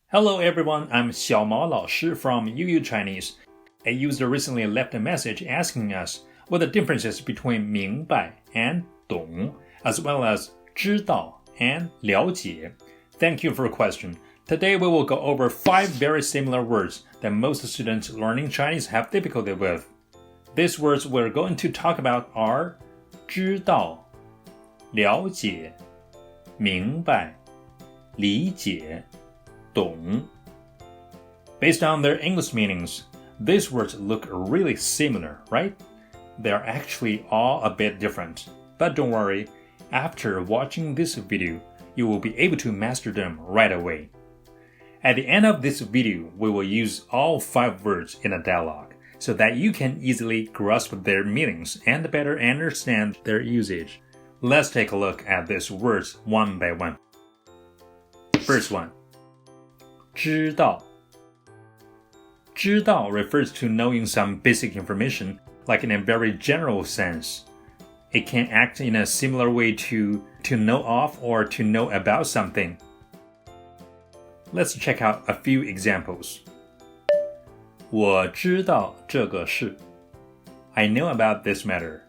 Hello everyone, I'm 小毛老师 from Yoyo Chinese. A user recently left a message asking us what the differences between 明白 and 懂, as well as 知道 and 了解. Thank you for your question. Today we will go over 5 very similar words that most students learning Chinese have difficulty with. These words we're going to talk about are 知道, 了解, 明白, 理解, 懂. Based on their English meanings, these words look really similar, right? They're actually all a bit different. But don't worry, after watching this video, you will be able to master them right away. At the end of this video, we will use all 5 words in a dialogue so that you can easily grasp their meanings and better understand their usage. Let's take a look at these words one by one. First one. 知道. 知道 refers to knowing some basic information, like in a very general sense. It can act in a similar way to know of or to know about something. Let's check out a few examples. 我知道这个事. I know about this matter.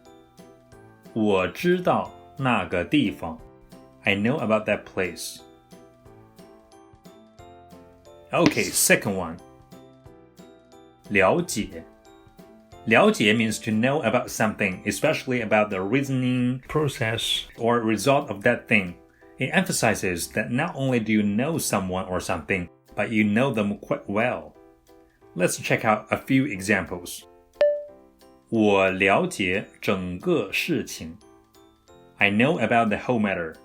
我知道那个地方. I know about that place. Okay, second one. 了解. 了解 means to know about something, especially about the reasoning process or result of that thing. It emphasizes that not only do you know someone or something, but you know them quite well. Let's check out a few examples. 我了解整个事情. I know about the whole matter.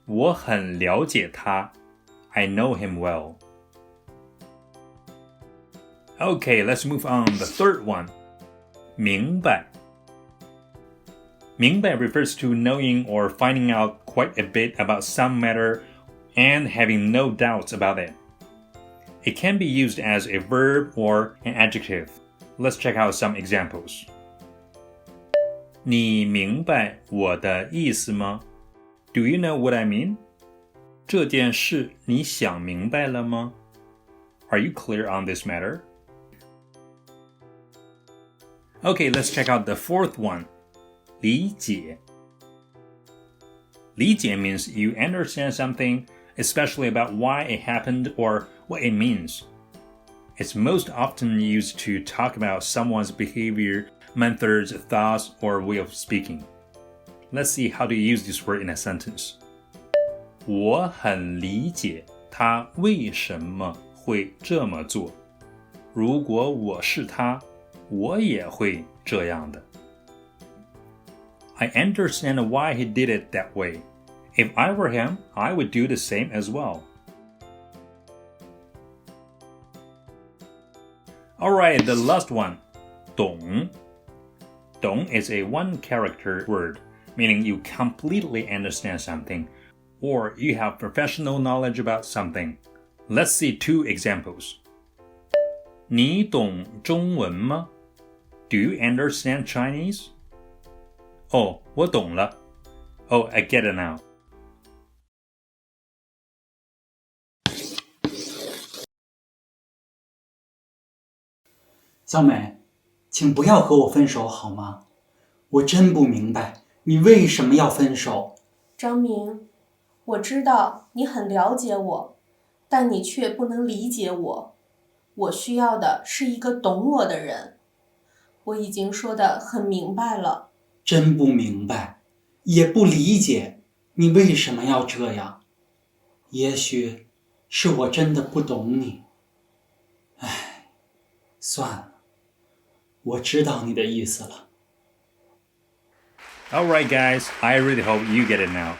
我很了解他. I know him well. Okay, let's move on. The third one. 明白. 明白 refers to knowing or finding out quite a bit about some matter and having no doubts about it. It can be used as a verb or an adjective. Let's check out some examples. 你明白我的意思吗? Do you know what I mean? 这件事你想明白了吗? Are you clear on this matter? Okay, let's check out the fourth one. 理解. 理解 means you understand something, especially about why it happened or what it means. It's most often used to talk about someone's behavior, methods, thoughts, or way of speaking. Let's see how to use this word in a sentence. 我很理解他为什么会这么做。如果我是他，我也会这样的。I understand why he did it that way. If I were him, I would do the same as well. Alright, the last one. 懂. 懂 is a one-character word, meaning you completely understand something, or you have professional knowledge about something. Let's see 2 examples. 你懂中文吗? Do you understand Chinese? 哦，我懂了。Oh, I get it now. 小美，请不要和我分手好吗？我真不明白，你为什么要分手？张明，我知道你很了解我，但你却不能理解我。我需要的是一个懂我的人。我已经说得很明白了。真不明白，也不理解，你为什么要这样？也许是我真的不懂你。唉，算了，我知道你的意思了。Alright guys, I really hope you get it now.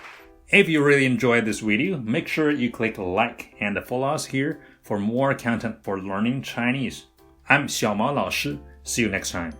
If you really enjoyed this video, make sure you click like and follow us here for more content for learning Chinese. I'm 小毛老师. See you next time.